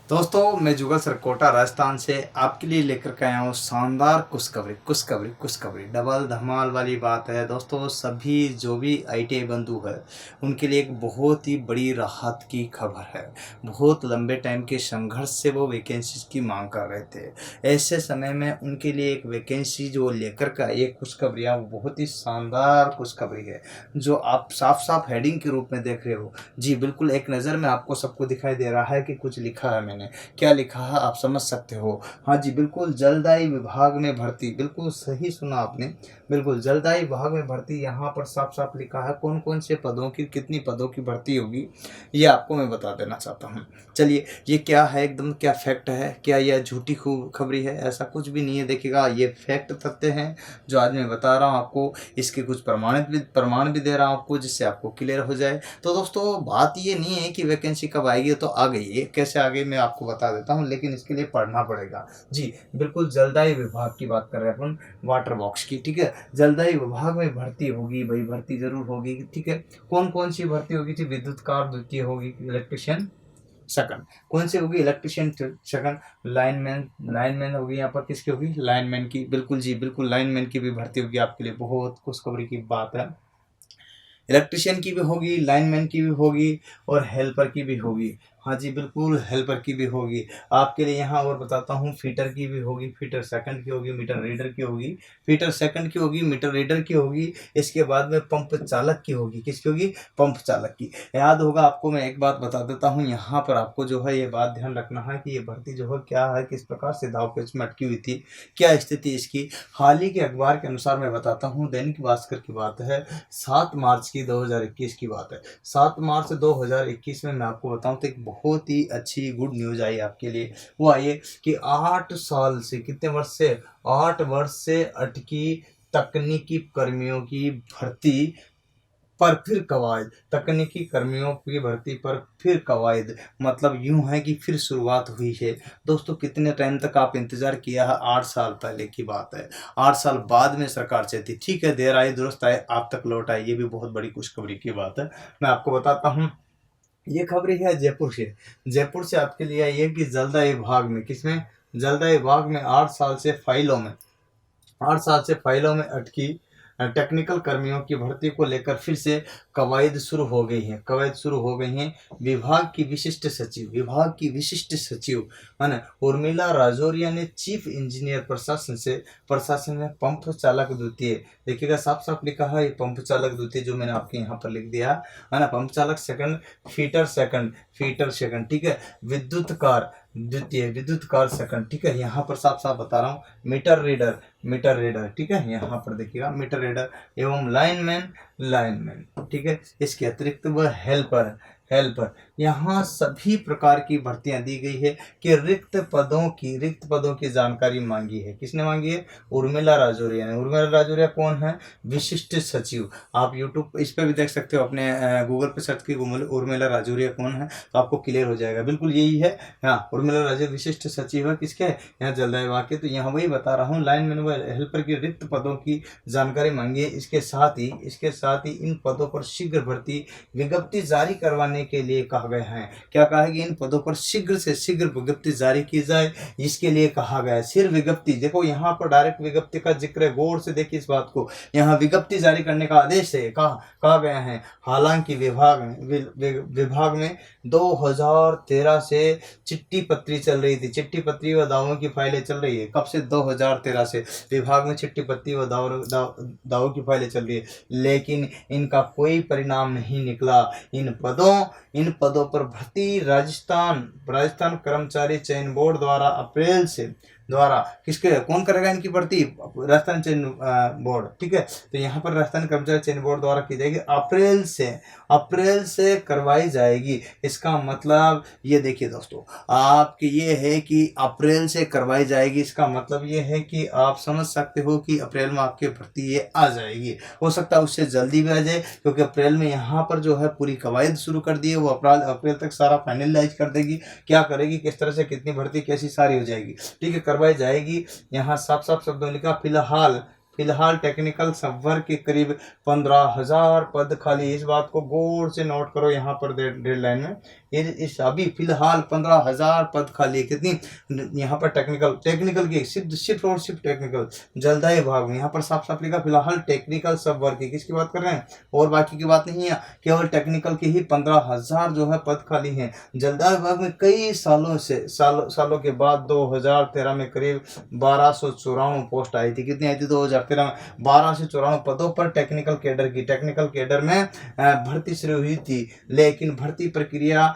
दोस्तों मैं जुगल सरकोटा राजस्थान से आपके लिए लेकर के आया हूँ शानदार खुशखबरी डबल धमाल वाली बात है। दोस्तों सभी जो भी आईटीआई बंधु है उनके लिए एक बहुत ही बड़ी राहत की खबर है। बहुत लंबे टाइम के संघर्ष से वो वैकेंसी की मांग कर रहे थे। ऐसे समय में उनके लिए एक वैकेंसी जो लेकर का एक खुशखबरियाँ वो बहुत ही शानदार खुशखबरी है जो आप साफ साफ हेडिंग के रूप में देख रहे हो। जी बिल्कुल, एक नज़र में आपको सबको दिखाई दे रहा है कि कुछ लिखा है मैंने। क्या लिखा है आप समझ सकते हो। हाँ जी बिल्कुल, जलदायी विभाग में भर्ती, बिल्कुल सही सुना आपने। बिल्कुल जलदायी विभाग में भर्ती, यहाँ पर साफ साफ लिखा है कौन कौन से पदों की, कितनी पदों की भर्ती होगी ये आपको मैं बता देना चाहता हूँ। चलिए ये क्या है, एकदम क्या फैक्ट है, क्या यह झूठी खबरी है? ऐसा कुछ भी नहीं है। देखिएगा ये फैक्ट तथ्य हैं जो आज मैं बता रहा हूँ आपको। इसके कुछ प्रमाण भी दे रहा हूँ आपको जिससे आपको क्लियर हो जाए। तो दोस्तों बात ये नहीं है कि वैकेंसी कब आएगी, तो आ गई है, कैसे आ गई मैं आपको बता देता हूँ, लेकिन इसके लिए पढ़ना पड़ेगा। जी बिल्कुल, जलदायी विभाग की बात कर रहे हैं अपन, वाटर बॉक्स की, ठीक है। जलदायी विभाग में भर्ती होगी भाई, भर्ती जरूर होगी, ठीक है। कौन कौन सी भर्ती होगी थी? विद्युत कार द्वितीय होगी, इलेक्ट्रिशियन सेकंड। कौन सी होगी? Electrician second. लाइनमैन होगी, यहाँ पर किसकी होगी? लाइनमैन की, बिल्कुल जी बिल्कुल, लाइनमैन की भी भर्ती होगी। आपके लिए बहुत खुशखबरी की बात है। इलेक्ट्रिशियन की भी होगी, लाइनमैन की भी होगी और हेल्पर की भी होगी। हाँ जी बिल्कुल, हेल्पर की भी होगी। आपके लिए यहाँ और बताता हूँ, फीटर की भी होगी, फीटर सेकंड की होगी, मीटर रीडर की होगी, फीटर सेकंड की होगी, मीटर रीडर की होगी। इसके बाद में पंप चालक की होगी। किसकी होगी? पंप चालक की। याद होगा आपको, मैं एक बात बता देता हूँ यहाँ पर आपको जो है ये बात ध्यान रखना है कि ये भर्ती जो है क्या है, किस प्रकार से दाव पेच में अटकी हुई थी, क्या स्थिति इसकी। हाल ही के अखबार के अनुसार मैं बताता हूँ, दैनिक भास्कर की बात है, 7 मार्च की 2021 की बात है। 7 मार्च 2021 में मैं आपको बताऊं तो एक बहुत ही अच्छी गुड न्यूज़ आई आपके लिए। वो आई है कि 8 साल से, कितने वर्ष से? 8 वर्ष से अटकी तकनीकी कर्मियों की भर्ती पर फिर कवायद, तकनीकी कर्मियों की भर्ती पर फिर कवायद, मतलब यूं है कि फिर शुरुआत हुई है। दोस्तों कितने टाइम तक आप इंतजार किया है? 8 साल पहले की बात है। 8 साल बाद में सरकार चाहती, ठीक है, देर आए दुरुस्त आए, आप तक लौट आए, ये भी बहुत बड़ी खुशखबरी की बात है। मैं आपको बताता हूँ, ये खबरें है जयपुर से। जयपुर से आपके लिए आई है कि जलदायी विभाग में, किसमें? जलदायी विभाग में 8 साल से फाइलों में अटकी टेक्निकल कर्मियों की भर्ती को लेकर फिर से कवायद शुरू हो गई हैं। कवायद शुरू हो गई हैं। विभाग की विशिष्ट सचिव है उर्मिला राजौरिया ने चीफ इंजीनियर प्रशासन में पंप चालक द्वितीय, देखिएगा साफ साफ लिखा है ये पंप चालक द्वितीय जो मैंने आपके यहाँ पर लिख दिया है ना। पंप चालक सेकंड, फीटर सेकंड, ठीक है। विद्युत कार द्वितीय, विद्युत कार सेकंड, ठीक है। यहाँ पर साफ साफ बता रहा हूँ, मीटर रीडर, ठीक है। यहाँ पर देखिएगा मीटर रीडर एवं लाइनमैन, ठीक है। इसके अतिरिक्त वह हेल्पर, यहाँ सभी प्रकार की भर्तियां दी गई है कि रिक्त पदों की जानकारी मांगी है। किसने मांगी है? उर्मिला राजौरिया ने। उर्मिला राजौरिया कौन है? विशिष्ट सचिव। आप यूट्यूब इस पर भी देख सकते हो, अपने गूगल पे सर्च की उर्मिला राजौरिया कौन है तो आपको क्लियर हो जाएगा। बिल्कुल यही है। हाँ, उर्मिला राजौरिया विशिष्ट सचिव है, किसके? यहाँ जलदायी विभाग के। तो यहाँ वही बता रहा हूँ, लाइनमैन व हेल्पर की रिक्त पदों की जानकारी मांगी है। इसके साथ ही इन पदों पर शीघ्र भर्ती विज्ञप्ति जारी करवाने के लिए कहा गया है। क्या कहा है कि इन पदों पर शीघ्र से शीघ्र विज्ञप्ति जारी की जाए, इसके लिए कहा गया है। सिर्फ विज्ञप्ति, देखो यहाँ पर डायरेक्ट विज्ञप्ति का जिक्र है, गौर से देखिए इस बात को। यहाँ विज्ञप्ति जारी करने का आदेश है, कहा गया है। हालांकि विभाग में 2013 से चिट्ठी पत्री चल रही थी। चिट्ठी पत्री व दावों की फाइलें चल रही है। कब से? 2013 से विभाग में चिट्ठी पत्री व दावों की फाइलें चल रही है, लेकिन इनका कोई परिणाम नहीं निकला। इन पदों पर भर्ती राजस्थान कर्मचारी चयन बोर्ड द्वारा किसके, कौन करेगा इनकी भर्ती? राजस्थान चयन बोर्ड, ठीक है। तो यहाँ पर राजस्थान कर्मचारी चयन बोर्ड द्वारा की जाएगी, अप्रैल से करवाई जाएगी। इसका मतलब ये देखिए दोस्तों, आपके ये है कि अप्रैल से करवाई जाएगी। इसका मतलब ये है कि आप समझ सकते हो कि अप्रैल में आपकी भर्ती ये आ जाएगी। हो सकता है उससे जल्दी भी आ जाए, क्योंकि अप्रैल में यहाँ पर जो है पूरी कवायद शुरू कर दी है। वो अप्रैल तक सारा फाइनलाइज कर देगी, क्या करेगी, किस तरह से कितनी भर्ती कैसी सारी हो जाएगी, ठीक है, करवाई जाएगी। यहाँ साफ साफ शब्दों में लिखा, फिलहाल टेक्निकल सब वर्ग के करीब 15,000 पद खाली। इस बात को गौर से नोट करो यहाँ पर डेडलाइन में, इस अभी फिलहाल 15,000 पद खाली। कितनी यहाँ पर टेक्निकल की सिर्फ और सिर्फ टेक्निकल जलदायी विभाग में यहाँ पर साफ साफ लिखा फिलहाल टेक्निकल सब वर्ग की। किसकी बात कर रहे हैं, और बाकी की बात नहीं है, केवल टेक्निकल की ही 15,000 जो है पद खाली हैं। जलदायी विभाग में कई सालों के बाद 2013 में करीब 1294 पोस्ट आई थी। कितनी आई थी 2013 में? 1294 पदों पर टेक्निकल कैडर में भर्ती शुरू हुई थी। लेकिन भर्ती प्रक्रिया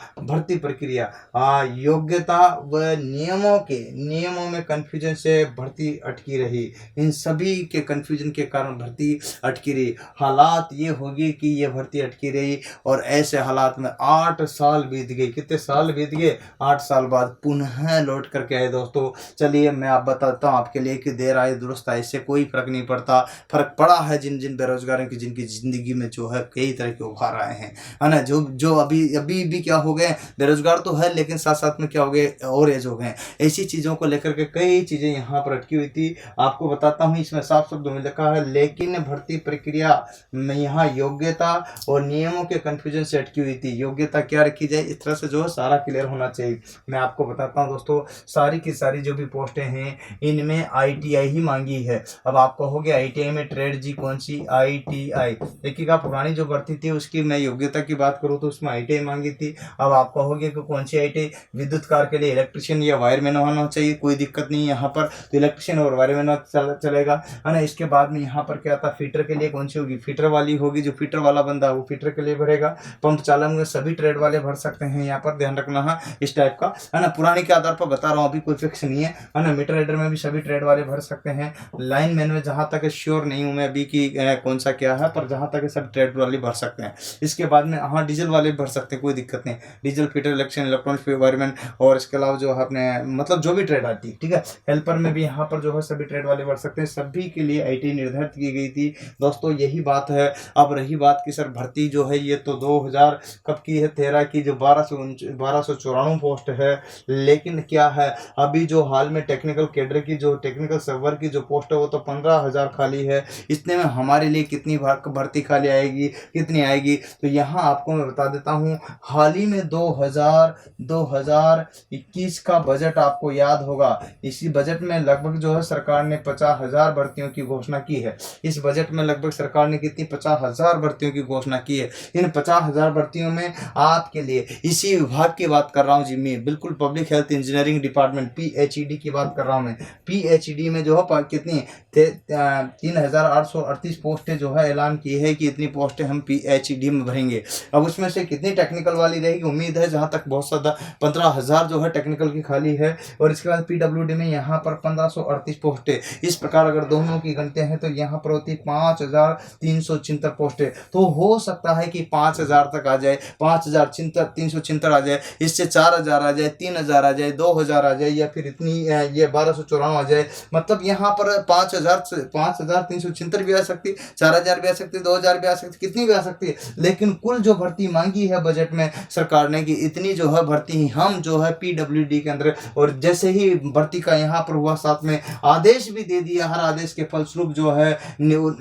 योग्यता व नियमों में कंफ्यूजन से भर्ती अटकी रही। इन सभी के कंफ्यूजन के कारण भर्ती अटकी रही। हालात ये होगी कि ये भर्ती अटकी रही और ऐसे हालात में 8 साल बीत गए। कितने साल बीत गए? 8 साल बाद पुनः लौट करके आए। दोस्तों चलिए मैं आप बताता हूँ आपके लिए कि देर आए दुरुस्त आए, इससे कोई फर्क नहीं पड़ता। फर्क पड़ा है जिन बेरोजगारों की, जिनकी जिंदगी में जो है कई तरह के उभार आए हैं, है ना। जो अभी भी क्या हो गए, बेरोजगार तो है लेकिन साथ साथ में क्या हो गए, और एज हो गए। ऐसी चीजों को लेकर के कई चीजें यहाँ पर अटकी हुई थी। आपको बताता हूँ, इसमें साफ शब्दों में लिखा है लेकिन भर्ती प्रक्रिया में यहाँ योग्यता और नियमों के कंफ्यूजन से अटकी हुई थी। योग्यता क्या रखी जाए, इस तरह से जो है सारा क्लियर होना चाहिए। मैं आपको बताता हूँ दोस्तों, सारी की सारी जो भी पोस्टें हैं इनमें ITI ही मांगी है। अब आप कहोगे ITI में ट्रेड जी कौन सी? ITI देखिएगा, पुरानी जो भर्ती थी उसकी मैं योग्यता की बात करूँ तो उसमें ITI मांगी थी। अब आप कहोगे कि कौन सी ITI? विद्युत कार्य के लिए इलेक्ट्रिशियन या वायरमैन होना चाहिए, कोई दिक्कत नहीं है यहाँ पर, तो इलेक्ट्रिशियन और वायरमैन चलेगा, है ना। इसके बाद में यहाँ पर क्या था, फीटर के लिए कौन सी होगी? फीटर वाली होगी। जो फीटर वाला बंदा वो फीटर के लिए भरेगा। पंप चालक में सभी ट्रेड वाले भर सकते हैं, यहाँ पर ध्यान रखना है इस टाइप का, है ना। पुराने के आधार पर बता रहा हूँ, अभी कोई फिक्स नहीं है ना। मीटर राइडर में भी सभी ट्रेड वाले भर सकते हैं। लाइन मैन में जहां तक श्योर नहीं हूं मैं अभी की कौन सा क्या है, पर जहां तक सब ट्रेड वाले भर सकते हैं। इसके बाद में हाँ डीजल वाले भर सकते हैं, कोई दिक्कत नहीं। Diesel fitter electrician electronic wireman और इसके अलावा जो है अपने मतलब जो भी ट्रेड आती है, ठीक है। हेल्पर में भी यहाँ पर जो है सभी ट्रेड वाले भर सकते हैं। सभी के लिए ITI निर्धारित की गई थी दोस्तों, यही बात है। अब रही बात की सर भर्ती जो है ये तो 2000 कब की है, 13 की, जो 1294 पोस्ट है। लेकिन क्या है, अभी जो हाल में टेक्निकल कैडर की, जो टेक्निकल सर्वर की जो पोस्ट है वो तो 15,000 खाली है। इतने में हमारे लिए कितनी भर्ती खाली आएगी, कितनी आएगी? तो यहाँ आपको मैं बता देता हूँ, हाल ही में 2021 का बजट आपको याद होगा। इसी बजट में लगभग जो है सरकार ने 50,000 भर्तियों की घोषणा की है। इस बजट में लगभग सरकार ने कितनी 50,000 भर्तियों की घोषणा की है। इन 50,000 भर्तियों में आपके लिए इसी विभाग की बात कर रहा हूँ जी मैं, बिल्कुल public health engineering department PHED की बात कर रहा हूँ मैं। PHED में जो है कितनी 3,838 पोस्टें जो है ऐलान की है कि इतनी पोस्टें हम PHED में भरेंगे। अब उसमें से कितनी टेक्निकल वाली रहेगी, उम्मीद है जहां तक बहुत ज्यादा 15,000 जो है टेक्निकल की खाली है। और इसके बाद PWD में यहाँ पर 1538 पोस्टें। इस प्रकार अगर दोनों की गणते हैं तो यहाँ पर होती 5,376 पोस्टें। तो हो सकता है कि 5,000 तक आ जाए, 5,376 आ जाए, इससे 4,000 आ जाए, 3,000 आ जाए, 2,000 आ जाए, या फिर इतनी ये 1294 आ जाए। मतलब यहाँ पर 5,376 भी आ सकती, 4,000 भी आ सकती, 2,000 भी आ सकती, कितनी भी आ सकती है। लेकिन कुल जो भर्ती मांगी है बजट में सरकार ने कि इतनी जो है भर्ती हम जो है PWD के अंदर, और जैसे ही भर्ती का यहाँ पर हुआ साथ में आदेश भी दे दिया। हर आदेश के फलस्वरूप जो है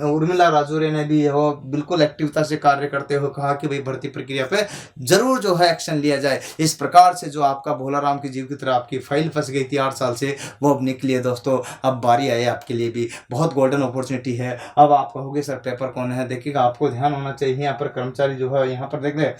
उर्मिला राजौरे ने भी वो बिल्कुल एक्टिवता से कार्य करते हुए कहा कि भाई भर्ती प्रक्रिया पे जरूर जो है एक्शन लिया जाए। इस प्रकार से जो आपका भोलाराम की जीव की तरह आपकी फाइल फंस गई थी 8 साल से, वो अब निकली है दोस्तों। अब बारी आई आपके लिए भी, बहुत गोल्डन अपॉर्चुनिटी है। अब आप कहोगे सर पेपर कौन है, देखिएगा आपको ध्यान होना चाहिए। यहाँ पर कर्मचारी जो है, यहाँ पर देख रहे हैं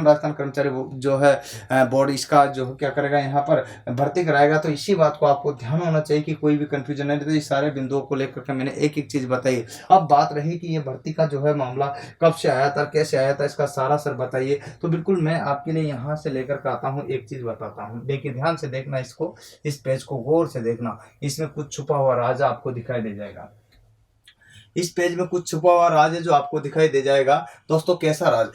राजस्थान कर्मचारी जो है बोर्ड, इसका जो क्या करेगा यहाँ पर भर्ती कराएगा। तो इसी बात को आपको ध्यान होना चाहिए कि कोई भी कंफ्यूजन नहीं। तो इस सारे बिंदुओं को लेकर के मैंने एक एक चीज बताई। अब बात रही कि ये भर्ती का जो है मामला कब से आया था, कैसे आया था, इसका सारा सर बताइए। तो बिल्कुल मैं आपके लिए यहाँ से लेकर के आता हूँ, एक चीज बताता हूँ। देखिए ध्यान से देखना, इसको, इस पेज को गौर से देखना। इसमें कुछ छुपा हुआ राज आपको दिखाई दे जाएगा। इस पेज में कुछ छुपा हुआ राज है जो आपको दिखाई दे जाएगा दोस्तों। कैसा राज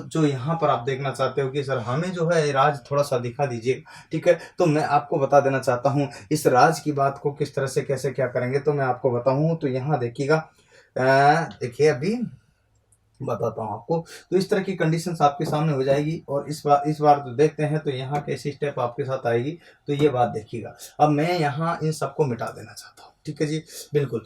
जो यहाँ पर आप देखना चाहते हो कि सर हमें जो है राज थोड़ा सा दिखा दीजिए, ठीक है। तो मैं आपको बता देना चाहता हूँ इस राज की बात को किस तरह से कैसे क्या करेंगे, तो मैं आपको बताऊँ। तो यहाँ देखिएगा, देखिए अभी बताता हूँ आपको। तो इस तरह की कंडीशंस आपके सामने हो जाएगी। और इस बार तो देखते हैं तो यहाँ कैसी स्टेप आपके साथ आएगी, तो ये बात देखिएगा। अब मैं यहाँ इन सबको मिटा देना चाहता हूँ, ठीक है जी, बिल्कुल।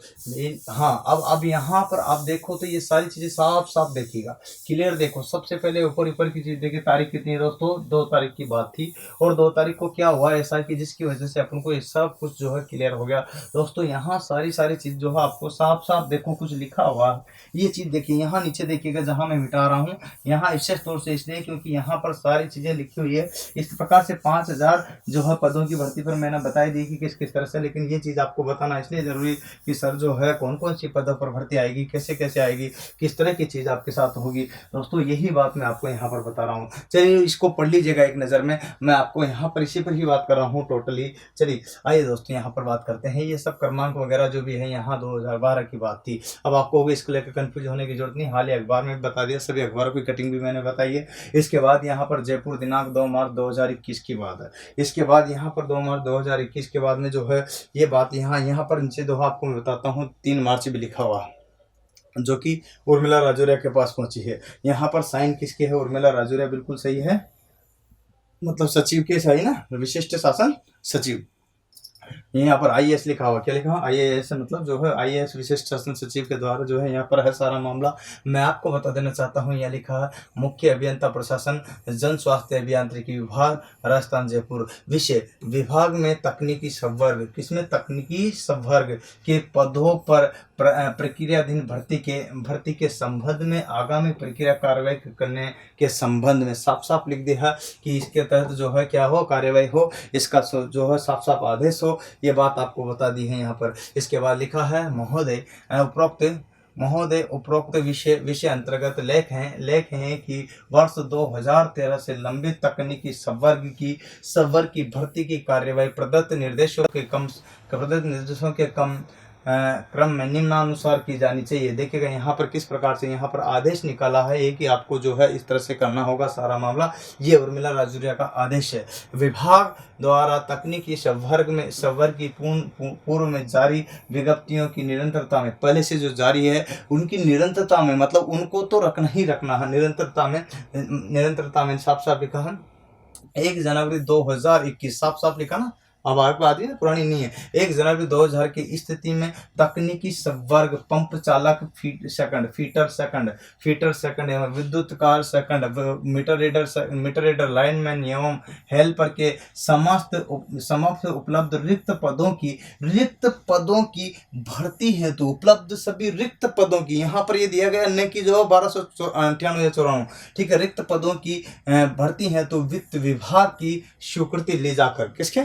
हाँ, अब यहाँ पर आप देखो तो ये सारी चीज़ें साफ-साफ देखिएगा, क्लियर देखो। सबसे पहले ऊपर-ऊपर की चीज़ देखिए, तारीख कितनी है दोस्तों? 2 तारीख की बात थी और 2 तारीख को क्या हुआ ऐसा कि जिसकी वजह से अपन को ये सब कुछ जो है क्लियर हो गया। दोस्तों यहाँ सारी चीज़ जो है आपको साफ-साफ देखो कुछ लिखा हुआ है। ये चीज़ देखिए, यहाँ नीचे देखिएगा जहाँ मैं मिटा रहा हूँ, यहाँ विशेष तौर से इसलिए क्योंकि यहाँ पर सारी चीज़ें लिखी हुई है। इस प्रकार से 5000 जो है पदों की भर्ती पर मैंने बताई दी कि किस-किस तरह से, लेकिन ये चीज़ आपको बताना इसलिए ज़रूरी कि सर जो है कौन-कौन सी पदों पर भर्ती आएगी, कैसे-कैसे आएगी, किस तरह की चीज़ आपके साथ होगी। दोस्तों यही बात मैं आपको यहाँ पर बता रहा हूँ। चलिए इसको पढ़ लीजिएगा एक नज़र में, मैं आपको यहाँ पर इसी पर ही बात कर रहा हूँ टोटली। चलिए आइए दोस्तों यहाँ पर बात करते हैं। ये सब क्रमांक वगैरह जो भी है यहाँ 2012 की बात थी। अब आपको होगा इसको लेकर कन्फ्यूज होने की जरूरत नहीं, हाल ही अखबार में बता दिया, सभी अखबारों की कटिंग भी मैंने बताई है। इसके बाद यहाँ पर जयपुर दिनांक 2 मार्च 2021 की बात है। इसके बाद यहाँ पर 2 मार्च 2021 के बाद में जो है ये बात यहाँ पर नीचे दो आपको मैं बताता हूँ, 3 मार्च भी लिखा हुआ जो कि उर्मिला राजौरिया के पास पहुंची है। यहाँ पर साइन किसके है? उर्मिला राजौरिया, बिल्कुल सही है, मतलब सचिव के सही ना, विशिष्ट शासन सचिव। यहाँ पर आईएएस लिखा हुआ, क्या लिखा हुआ? आईएएस मतलब जो है आईएएस विशिष्ट शासन सचिव के द्वारा जो है यहाँ पर है सारा मामला। मैं आपको बता देना चाहता हूँ, यहाँ लिखा है मुख्य अभियंता प्रशासन जन स्वास्थ्य अभियांत्रिकी विभाग राजस्थान जयपुर। विषय विभाग में तकनीकी संवर्ग, किसमें? तकनीकी संवर्ग के पदों पर प्रक्रियाधीन भर्ती के संबंध में आगामी प्रक्रिया कार्रवाई करने के संबंध में साफ साफ लिख दिया कि इसके तहत जो है क्या हो, कार्रवाई हो, इसका जो है साफ साफ आदेश हो। ये बात आपको बता दी है यहाँ पर। इसके बाद लिखा है महोदय उपरोक्त विषय अंतर्गत लेख हैं कि वर्ष 2013 से लंबित तकनीकी संवर्ग की भर्ती की कार्यवाही प्रदत्त निर्देशों के क्रम में निम्नानुसार की जानी चाहिए। देखिएगा यहाँ पर किस प्रकार से यहाँ पर आदेश निकाला है, ये कि आपको जो है इस तरह से करना होगा सारा मामला। ये उर्मिला राजौरिया का आदेश है। विभाग द्वारा तकनीकी संवर्ग की पूर्व में जारी विज्ञप्तियों की निरंतरता में, पहले से जो जारी है उनकी निरंतरता में, मतलब उनको तो रखना ही रखना है, निरंतरता में साफ साफ लिखा है 1 जनवरी 2021, साफ साफ लिखा ना, अब आपको आती है, पुरानी नहीं है। 1 जनवरी 2000 की स्थिति में तकनीकी संवर्ग पंप चालक फीटर सेकंड एवं विद्युत car second, meter reader lineman एवं हेल्पर के समस्त उपलब्ध रिक्त पदों की भर्ती है तो उपलब्ध सभी रिक्त पदों की, यहाँ पर ये दिया गया न कि जो 1298 या 94, ठीक है, रिक्त पदों की भर्ती है तो वित्त विभाग की स्वीकृति ले जाकर, किसके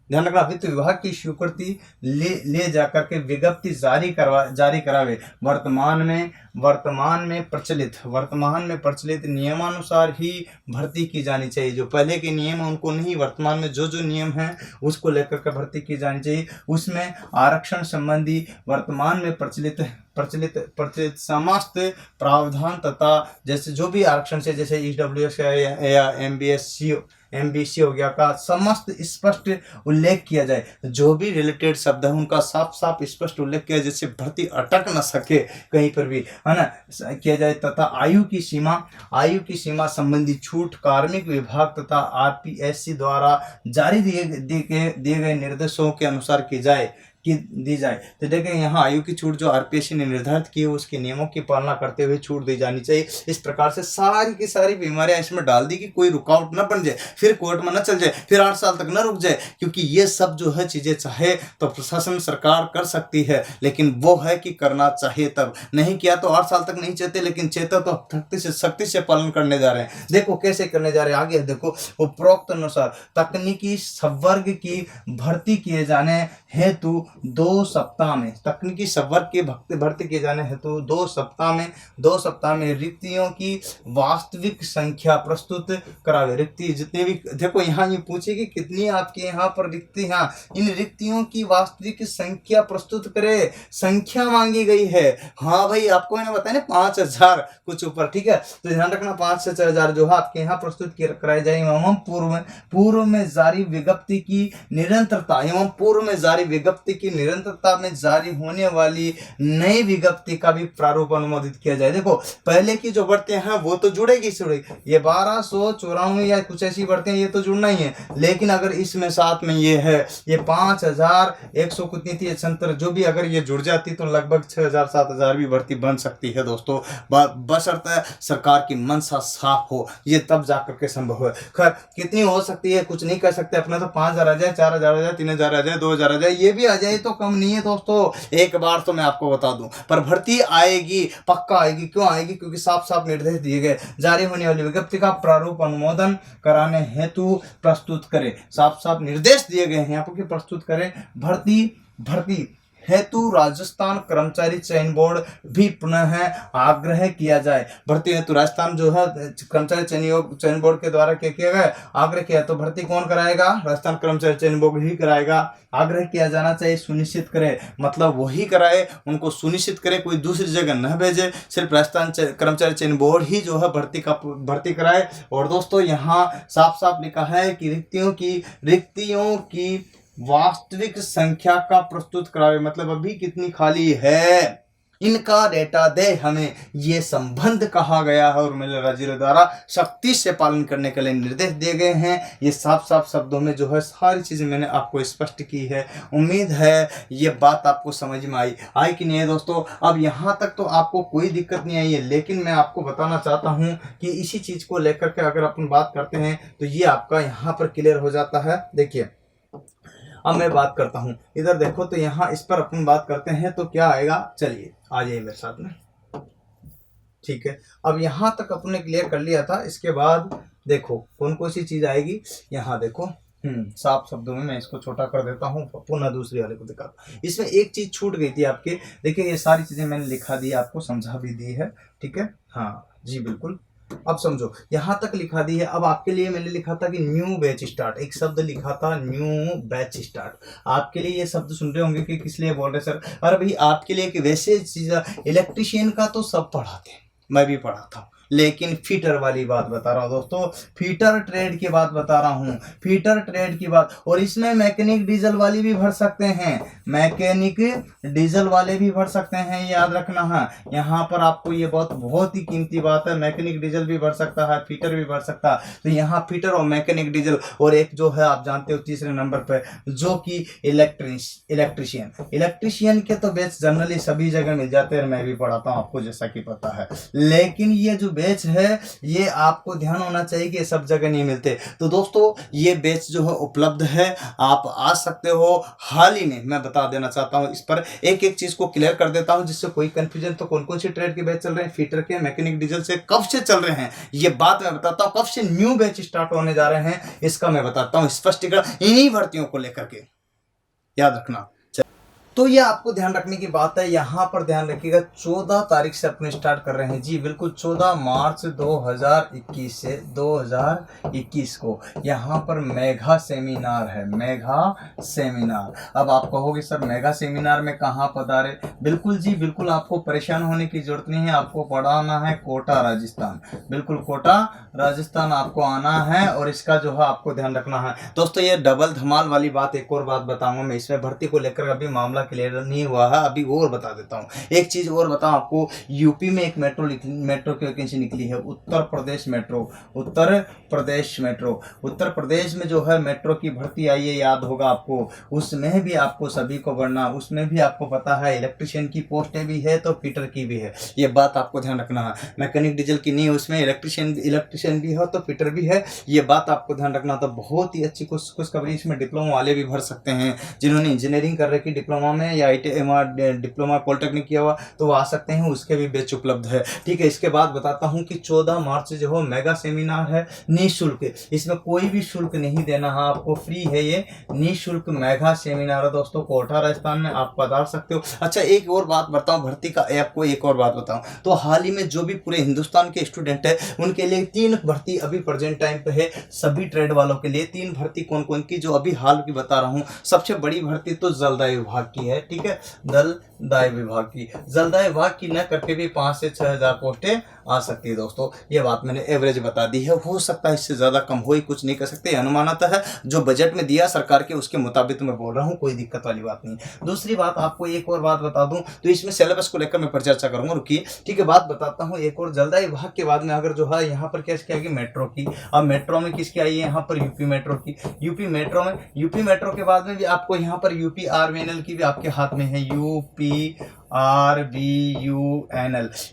ध्यान रखना, वित्त विभाग की स्वीकृति ले जाकर के विज्ञप्ति जारी करावे। वर्तमान में प्रचलित नियमानुसार ही भर्ती की जानी चाहिए। जो पहले के नियम है उनको नहीं, वर्तमान में जो नियम है उसको लेकर के भर्ती की जानी चाहिए। उसमें आरक्षण संबंधी वर्तमान में प्रचलित समस्त प्रावधान तथा जैसे जो भी आरक्षण से, जैसे ईडब्ल्यूएस या एमबीसी हो गया का समस्त स्पष्ट उल्लेख किया जाए। जो भी रिलेटेड शब्द है उनका साफ साफ स्पष्ट उल्लेख किया, जिससे भर्ती अटक न सके कहीं पर भी, है ना, किया जाए। तथा आयु की सीमा संबंधी छूट कार्मिक विभाग तथा आरपीएससी द्वारा जारी दिए गए निर्देशों के अनुसार दी जाए। तो देखें यहाँ आयु की छूट जो आरपीएससी ने निर्धारित की है उसके नियमों की पालना करते हुए छूट दी जानी चाहिए। इस प्रकार से सारी की सारी बीमारियां इसमें डाल दी कि कोई रुकावट न बन जाए, फिर कोर्ट में न चल जाए, फिर 8 साल तक न रुक जाए, क्योंकि ये सब जो है चीजें चाहे तो प्रशासन सरकार कर सकती है, लेकिन वो है कि करना चाहिए तब, नहीं किया तो 8 साल तक नहीं चलते, लेकिन चेता तो सख्ती से पालन करने जा रहे हैं। देखो कैसे करने जा रहे हैं आगे, देखो उपरोक्त अनुसार तकनीकी संवर्ग की भर्ती किए जाने हेतु 2 सप्ताह में, तकनीकी संवर्ग की भर्ती किए जाने हेतु 2 सप्ताह में रिक्तियों की वास्तविक संख्या प्रस्तुत करावे। रिक्ति जितने भी, देखो यहाँ ये पूछे कि कितनी आपके यहाँ पर रिक्ति, हाँ, इन रिक्तियों की वास्तविक संख्या प्रस्तुत करे, संख्या मांगी गई है। हाँ भाई आपको मैंने बताया ना 5000 कुछ ऊपर, ठीक है, तो ध्यान रखना 5 से 6000 जो है आपके यहाँ प्रस्तुत कराई जाएगी एवं पूर्व में जारी विज्ञप्ति की निरंतरता एवं पूर्व में जारी विज्ञप्ति की निरंतरता में जारी होने वाली नई विज्ञप्ति का भी प्रारूप अनुमोदित किया जाए। देखो पहले की जो भर्तियां हैं वो तो जुड़ेगी, ये 1294 या कुछ ऐसी भर्तियां, ये तो जुड़ना ही है। लेकिन अगर इसमें साथ में ये है, ये 5100 कितनी थी संतर, जो भी अगर ये जुड़ जाती तो लगभग 6000 7000 भी भर्ती बन सकती है दोस्तों, बशर्ते सरकार की मंशा साफ हो, ये तब जाकर के संभव है। खैर कितनी हो सकती है कुछ नहीं कर सकते, अपने तो 5000 आ जाए, 4000 आ जाए, 3000 आ जाए, 2000 आ जाए, ये भी आ जाए तो कम नहीं है दोस्तों। एक बार तो मैं आपको बता दूं, पर भर्ती आएगी, पक्का आएगी। क्यों आएगी? क्योंकि साफ साफ निर्देश दिए गए, जारी होने वाली विज्ञप्ति का प्रारूप अनुमोदन कराने हेतु प्रस्तुत करें। साफ साफ निर्देश दिए गए हैं यहाँ पर कि प्रस्तुत करें। भर्ती हेतु राजस्थान कर्मचारी चयन बोर्ड भी पुनः आग्रह किया जाए। भर्ती हेतु राजस्थान जो है कर्मचारी चयन बोर्ड के द्वारा क्या किया गया, आग्रह किया। तो भर्ती कौन कराएगा? राजस्थान कर्मचारी चयन बोर्ड ही कराएगा। आग्रह किया जाना चाहिए, सुनिश्चित करे, मतलब वही कराए, उनको सुनिश्चित करे, कोई दूसरी जगह न भेजे, सिर्फ राजस्थान कर्मचारी चयन बोर्ड ही जो है भर्ती कराए। और दोस्तों यहाँ साफ साफ लिखा है कि रिक्तियों की वास्तविक संख्या का प्रस्तुत करावे, मतलब अभी कितनी खाली है इनका डेटा दे हमें, ये संबंध कहा गया है और मेरे राज्य द्वारा सख्ती से पालन करने के लिए निर्देश दिए गए हैं। ये साफ साफ शब्दों में जो है सारी चीजें मैंने आपको स्पष्ट की है। उम्मीद है ये बात आपको समझ में आई कि नहीं है दोस्तों। अब यहाँ तक तो आपको कोई दिक्कत नहीं आई है, लेकिन मैं आपको बताना चाहता हूँ कि इसी चीज को लेकर के अगर अपन बात करते हैं तो ये आपका यहाँ पर क्लियर हो जाता है। देखिए अब मैं बात करता हूं, इधर देखो तो यहाँ इस पर अपन बात करते हैं तो क्या आएगा, चलिए आ जाइए मेरे साथ में। ठीक है, अब यहाँ तक अपने क्लियर कर लिया था। इसके बाद देखो कौन कौन सी चीज आएगी, यहाँ देखो साफ शब्दों में मैं इसको छोटा कर देता हूँ, पुनः दूसरी वाले को दिखाता हूँ। इसमें एक चीज छूट गई थी आपके, देखिए ये सारी चीजें मैंने लिखा दी, आपको समझा भी दी है। ठीक है, हाँ जी बिल्कुल। अब समझो यहाँ तक लिखा दी है। अब आपके लिए मैंने लिखा था कि न्यू बैच स्टार्ट, एक शब्द लिखा था न्यू बैच स्टार्ट। आपके लिए ये शब्द सुन रहे होंगे कि किस लिए बोल रहे सर, अरे भाई आपके लिए कि वैसे चीज इलेक्ट्रिशियन का तो सब पढ़ाते हैं, मैं भी पढ़ाता हूँ, लेकिन फीटर वाली बात बता रहा हूँ दोस्तों, फीटर ट्रेड की बात बता रहा हूँ, फीटर ट्रेड की बात। और इसमें मैकेनिक डीजल वाली भी भर सकते हैं, मैकेनिक डीजल वाले भी भर सकते हैं, याद रखना है। यहाँ पर आपको ये बहुत ही कीमती बात है, मैकेनिक डीजल भी भर सकता है, फीटर भी भर सकता है। तो यहाँ फीटर और मैकेनिक डीजल, और एक जो है आप जानते हो तीसरे नंबर पर जो कि इलेक्ट्रिशियन के तो बेच जनरली सभी जगह मिल जाते हैं, मैं भी पढ़ाता हूँ आपको जैसा कि पता है। लेकिन ये जो बेच है ये आपको ध्यान होना चाहिए कि सब जगह नहीं मिलते। तो दोस्तों ये बेच जो है उपलब्ध है, आप आ सकते हो। हाल ही में मैं बता देना चाहता हूँ, इस पर एक एक चीज को क्लियर कर देता हूँ जिससे कोई कंफ्यूजन। तो कौन कौन सी ट्रेड के बैच चल रहे हैं, फीटर के, मैकेनिक डीजल से कब से चल रहे हैं ये बात मैं बताता हूँ। कब से न्यू बैच स्टार्ट होने जा रहे हैं इसका मैं बताता हूँ स्पष्टीकरण, इन्हीं भर्तियों को लेकर के, याद रखना। तो ये आपको ध्यान रखने की बात है, यहाँ पर ध्यान रखिएगा 14 तारीख से अपने स्टार्ट कर रहे हैं जी बिल्कुल, 14 मार्च 2021 से 2021 को यहाँ पर मेगा सेमिनार है, मेगा सेमिनार। अब आप कहोगे सर मेगा सेमिनार में कहाँ पधारे, बिल्कुल जी बिल्कुल, आपको परेशान होने की जरूरत नहीं है। आपको पढ़ाना है कोटा राजस्थान, बिल्कुल कोटा राजस्थान आपको आना है, और इसका जो है आपको ध्यान रखना है दोस्तों। ये डबल धमाल वाली बात, एक और बात बताऊंगा मैं, इसमें भर्ती को लेकर अभी मामला क्लियर नहीं हुआ है, अभी और बता देता हूँ। एक चीज और बताऊं आपको, यूपी में एक मेट्रो की वैकेंसी निकली है, उत्तर प्रदेश में जो है मेट्रो की भर्ती आई है, याद होगा आपको। उसमें भी आपको सभी को बढ़ना, उसमें भी आपको पता है इलेक्ट्रिशियन की पोस्टें भी है तो फीटर की भी है, ये बात आपको ध्यान रखना है। मैकेनिक डीजल की नहीं, उसमें इलेक्ट्रिशियन भी है तो फीटर भी है, ये बात आपको ध्यान रखना। तो बहुत ही अच्छी खुशखबरी, इसमें डिप्लोमा वाले भी भर सकते हैं, जिन्होंने इंजीनियरिंग कर रखी डिप्लोमा में या डिप्लोमा पॉलिटेक्निक किया हुआ तो वो आ सकते हैं, उसके भी बैच उपलब्ध है। ठीक है, इसके बाद बताता हूं कि 14 मार्च जो हो मेगा सेमिनार है निःशुल्क, इसमें कोई भी शुल्क नहीं देना है आपको, फ्री है ये, निःशुल्क मेगा सेमिनार है दोस्तों, कोटा राजस्थान में आप पधार सकते हो। अच्छा एक और बात बताऊं, भर्ती का आपको एक और बात बताऊं, तो हाल ही में जो भी पूरे हिंदुस्तान के स्टूडेंट है उनके लिए 3 भर्ती अभी प्रेजेंट टाइम पे है, सभी ट्रेड वालों के लिए 3 भर्ती कौन कौन की जो अभी हाल की बता रहा हूं। सबसे बड़ी भर्ती तो जलदाय विभाग की है, ठीक है, जल जलदाय विभाग की, जलदाय विभाग की न करके भी 5 से 6,000 पोस्टें आ सकती है दोस्तों। ये बात मैंने एवरेज बता दी है, हो सकता है इससे ज़्यादा कम हो, ही कुछ नहीं कर सकते, अनुमानतः है जो बजट में दिया सरकार के उसके मुताबिक मैं बोल रहा हूँ, कोई दिक्कत वाली बात नहीं। दूसरी बात आपको एक और बात बता दूं, तो इसमें सिलेबस को लेकर मैं पर चर्चा करूंगा, रुकिए ठीक है। बात बताता हूँ एक और, जलदाय विभाग के बाद में अगर जो है यहाँ पर क्या आएगी, मेट्रो की। अब मेट्रो में किसकी आई है, यहाँ पर यूपी मेट्रो की। यूपी मेट्रो के बाद में भी आपको यहाँ पर यूपी आरवीएनएल की भी आपके हाथ में है, UPRVUNL,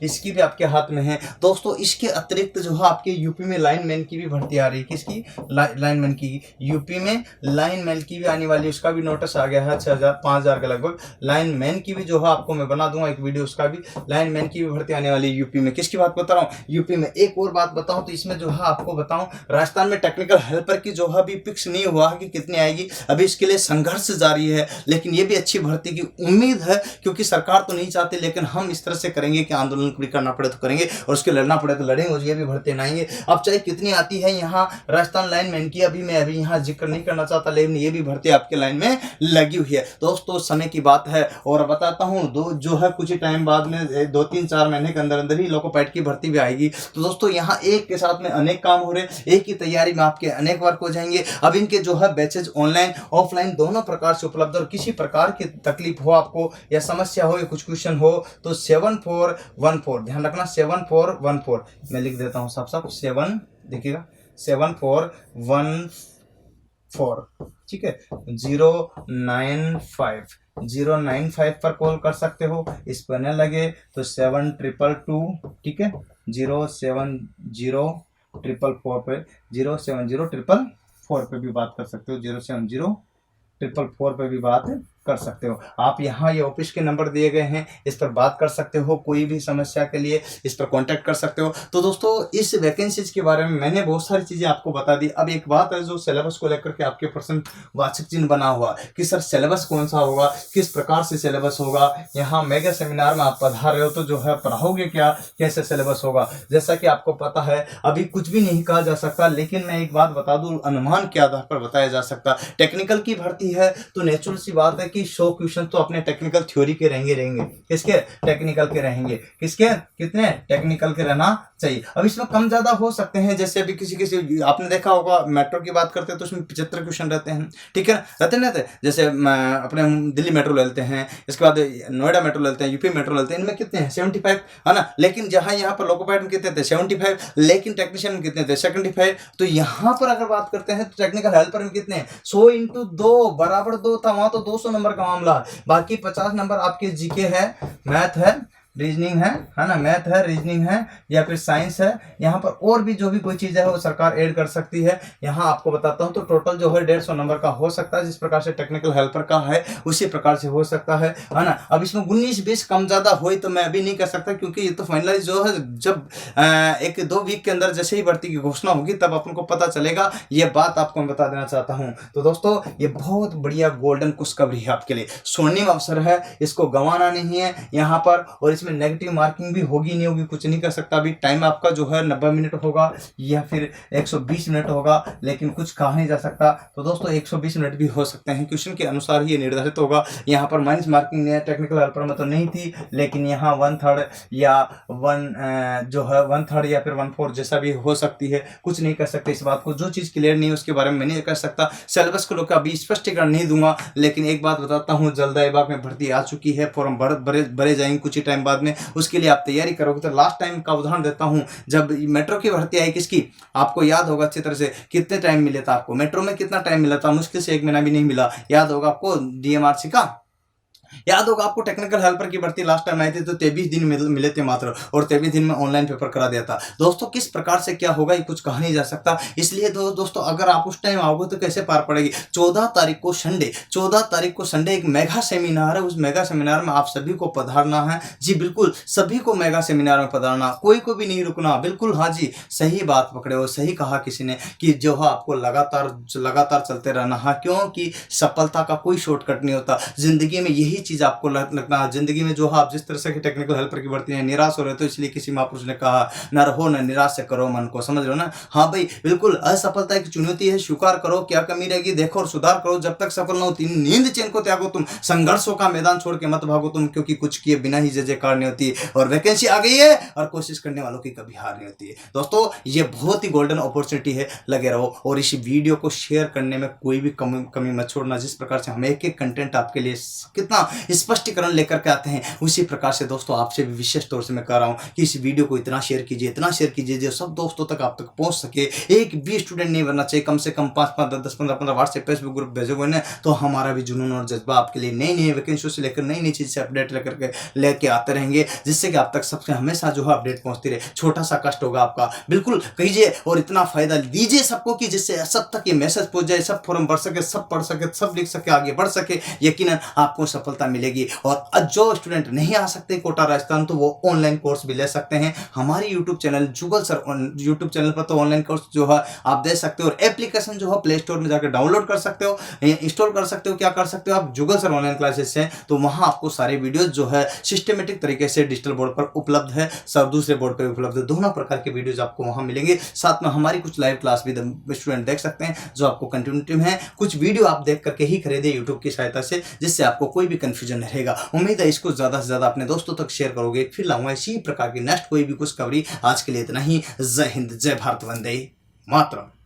इसकी भी आपके हाथ में है दोस्तों। इसके अतिरिक्त जो है आपके यूपी में लाइनमैन की भी भर्ती आ रही है, किसकी, लाइनमैन की। यूपी में लाइनमैन की भी आने वाली है, उसका भी नोटिस आ गया है 6,000 5,000 के लगभग। लाइनमैन की भी जो है आपको मैं बना दूंगा एक वीडियो, उसका भी लाइनमैन की भी भर्ती आने वाली है यूपी में। किसकी बात बता रहा हूँ, यूपी में। एक और बात बताऊं तो इसमें जो है आपको बताऊं, राजस्थान में टेक्निकल हेल्पर की जो है अभी फिक्स नहीं हुआ है कि कितनी आएगी, अभी इसके लिए संघर्ष जारी है, लेकिन ये भी अच्छी भर्ती की उम्मीद है, क्योंकि सरकार तो नहीं चाहती, लेकिन हम इस तरह से करेंगे कि आंदोलन भी करना पड़े तो करेंगे, और उसके लड़ना पड़े तो लड़ेंगे, और ये भी भर्ती आएंगे। अब चाहे कितनी आती है यहाँ राजस्थान लाइनमैन की, मैं अभी यहाँ जिक्र नहीं करना चाहता, लेकिन ये भी भर्ती आपके लाइन में लगी हुई है दोस्तों। समय की बात है, और बताता हूँ जो है कुछ ही टाइम बाद में 2-3-4 महीने के अंदर अंदर ही लोको पायलट की भर्ती भी आएगी। तो दोस्तों यहाँ एक के साथ में अनेक काम हो रहे, एक ही तैयारी में आपके अनेक वर्क हो जाएंगे। अब इनके जो है बैचेज ऑनलाइन ऑफलाइन दोनों प्रकार से उपलब्ध, और किसी प्रकार की तकलीफ हो आपको या समस्या हो या कुछ क्वेश्चन हो तो 7414, ध्यान रखना 7414, मैं लिख देता हूँ साफ साफ, 7 देखिएगा 7414, ठीक है, 095 पर कॉल कर सकते हो। इस पर न लगे तो 7222, ठीक है, 07044 पे, 07044 पे भी बात कर सकते हो, 07044 पे भी बात कर सकते हो आप। यहाँ ये ऑफिस के नंबर दिए गए हैं, इस पर बात कर सकते हो, कोई भी समस्या के लिए इस पर कांटेक्ट कर सकते हो। तो दोस्तों इस वैकेंसीज के बारे में मैंने बहुत सारी चीज़ें आपको बता दी। अब एक बात है जो सिलेबस को लेकर के आपके प्रश्न वाचक चिन्ह बना हुआ कि सर सिलेबस कौन सा होगा, किस प्रकार से सिलेबस होगा। यहाँ मेगा सेमिनार में आप पधार रहे हो तो जो है पढ़ाओगे क्या, कैसे सिलेबस होगा। जैसा कि आपको पता है अभी कुछ भी नहीं कहा जा सकता, लेकिन मैं एक बात बता दूं, अनुमान के आधार पर बताया जा सकता। टेक्निकल की भर्ती है तो नेचुरल सी बात है कि 100 क्वेश्चन तो अपने टेक्निकल थ्योरी के रहेंगे, किसके, टेक्निकल के रहेंगे, किसके, कितने, टेक्निकल के रहना चाहिए। अब इसमें कम ज्यादा हो सकते हैं, जैसे अभी किसी आपने देखा होगा मेट्रो की बात करते हैं तो उसमें 75 क्वेश्चन रहते हैं, ठीक है, रहते नहीं रहते। जैसे अपने दिल्ली मेट्रो ले लेते हैं, इसके बाद नोएडा मेट्रो ले लेते हैं, यूपी मेट्रो लेते हैं, इनमें कितने हैं 75, है ना। लेकिन जहां यहाँ पर लोको पायलट में कितने थे 75, लेकिन टेक्नीशियन में कितने थे 75। तो यहाँ पर अगर बात करते हैं तो टेक्निकल हेल्पर में कितने हैं 100 × 2 बराबर 2 था, वहां तो 200 नंबर का मामला है। बाकी 50 नंबर आपके जीके है, मैथ है, रीजनिंग है ना, मैथ है, रीजनिंग है, या फिर साइंस है। यहाँ पर और भी जो भी कोई चीज़ है वो सरकार ऐड कर सकती है। यहाँ आपको बताता हूँ तो टोटल जो है 150 नंबर का हो सकता है, जिस प्रकार से टेक्निकल हेल्पर का है उसी प्रकार से हो सकता है ना। अब इसमें 19-20 कम ज़्यादा हो तो मैं अभी नहीं कर सकता, क्योंकि ये तो फाइनलाइज जो है जब 1-2 वीक के अंदर जैसे ही भर्ती की घोषणा होगी तब अपन को पता चलेगा। ये बात आपको मैं बता देना चाहता हूँ। तो दोस्तों ये बहुत बढ़िया गोल्डन खुशखबरी है आपके लिए, स्वर्णिम अवसर है, इसको गंवाना नहीं है यहाँ पर। और इसमें नेगेटिव मार्किंग भी होगी नहीं होगी कुछ नहीं कर सकता। अभी टाइम आपका जो है 90 मिनट होगा या फिर 120 मिनट होगा, लेकिन कुछ कहा नहीं जा सकता। तो दोस्तों 120 मिनट भी हो सकते हैं, क्वेश्चन के अनुसार ही ये निर्धारित होगा। यहाँ पर माइनस मार्किंग नहीं है, टेक्निकल हेल्पर में तो नहीं थी, लेकिन यहाँ 1/3 या 1/3 या फिर 1/4 जैसा भी हो सकती है, कुछ नहीं कर सकते इस बात को। जो चीज़ क्लियर नहीं है उसके बारे में मैं नहीं कर सकता, सिलेबस को लेकर अभी स्पष्टीकरण नहीं दूंगा। लेकिन एक बात बताता हूँ, जलदाय विभाग में भर्ती आ चुकी है, फॉर्म भरे जाएंगे कुछ ही टाइम बाद में, उसके लिए आप तैयारी करोगे। तो लास्ट टाइम का उदाहरण देता हूं, जब मेट्रो की भर्ती आई किसकी, आपको याद होगा अच्छी तरह से, कितने टाइम मिले था आपको मेट्रो में, कितना टाइम मिला था, मुश्किल से 1 महीना भी नहीं मिला। याद होगा आपको डीएमआरसी का, याद होगा आपको टेक्निकल हेल्पर की भर्ती लास्ट टाइम आई थी तो 23 दिन मिले थे मात्र, और 23 दिन में ऑनलाइन पेपर करा दिया था। दोस्तों किस प्रकार से क्या होगा ये कुछ कहा नहीं जा सकता, इसलिए दोस्तों अगर आप उस टाइम आओगे तो कैसे पार पड़ेगी। 14 तारीख को संडे एक मेगा सेमिनार है, उस मेगा सेमिनार में आप सभी को पधारना है। जी बिल्कुल, सभी को मेगा सेमिनार में पधारना, कोई को भी नहीं रुकना। बिल्कुल हाँ जी, सही बात पकड़े हो, सही कहा किसी ने कि जो है आपको लगातार चलते रहना है, क्योंकि सफलता का कोई शॉर्टकट नहीं होता। जिंदगी में यही चीज़ आपको लगना ज़िंदगी में जो है, आप जिस तरह से टेक्निकल हेल्पर की भर्ती है निराश हो रहे हो, तो इसलिए किसी महापुरुष ने कहा न रहो न निराश से करो मन को, समझ रहे हो ना। हाँ भाई बिल्कुल, असफलता एक चुनौती है, स्वीकार करो क्या कमी रहेगी देखो और सुधार करो, जब तक सफल न होती नींद चैन को त्यागो तुम, संघर्षों का मैदान छोड़ के मत भागो तुम, क्योंकि कुछ किए बिना ही जय जयकार नहीं होती, और वैकेंसी आ गई है और कोशिश करने वालों की कभी हार नहीं होती है। दोस्तों ये बहुत ही गोल्डन अपॉर्चुनिटी है, लगे रहो और इस वीडियो को शेयर करने में कोई भी कमी मत छोड़ना। जिस प्रकार से हम एक एक कंटेंट आपके लिए कितना स्पष्टीकरण लेकर के आते हैं, उसी प्रकार से दोस्तों आपसे भी विशेष तौर से मैं कह रहा हूं कि इस वीडियो को इतना शेयर कीजिए जो सब दोस्तों तक आप तक पहुंच सके। एक भी स्टूडेंट नहीं बनना चाहिए, कम से कम 5-5 10-15 व्हाट्सएप फेसबुक ग्रुप भेजोगे ना, तो हमारा भी जुनून और जज्बा आपके लिए नई नई वैकेंसियों से लेकर नई नई चीज से अपडेट लेके आते रहेंगे, जिससे कि आप तक सबसे हमेशा जो है अपडेट पहुंचती रहे। छोटा सा कष्ट होगा आपका, बिल्कुल कीजिए और इतना फायदा दीजिए सबको कि जिससे सब तक ये मैसेज पहुंच जाए, सब फॉर्म भर सके, सब पढ़ सके, सब लिख सके, आगे बढ़ सके। यकीनन आपको सफलता मिलेगी। और जो स्टूडेंट नहीं आ सकते कोटा राजस्थान, तो वो ऑनलाइन कोर्स भी ले सकते हैं। हमारी यूट्यूब चैनल जुगल सर यूट्यूब चैनल पर तो ऑनलाइन कोर्स जो है आप दे सकते हो, और एप्लीकेशन जो है प्ले स्टोर में जाकर डाउनलोड कर सकते हो, इंस्टॉल कर सकते हो। क्या कर सकते हो आप, जुगल सर ऑनलाइन क्लासेस हैं, तो वहां आपको सारे वीडियोस जो है सिस्टमेटिक तरीके से डिजिटल बोर्ड पर उपलब्ध है, सब दूसरे बोर्ड पर उपलब्ध है, दोनों प्रकार के वीडियोस आपको वहां मिलेंगे। साथ में हमारी कुछ लाइव क्लास भी स्टूडेंट देख सकते हैं जो आपको कंटिन्यूटी में है। कुछ वीडियो आप देख करके ही खरीदे यूट्यूब की सहायता से, जिससे आपको कोई भी कंफ्यूजन नहीं रहेगा। उम्मीद है इसको ज्यादा से ज्यादा अपने दोस्तों तक शेयर करोगे। फिर लाऊंगा इसी प्रकार की नेक्स्ट कोई भी कुछ खबरी। आज के लिए इतना ही। जय हिंद, जय भारत, वंदे मातरम।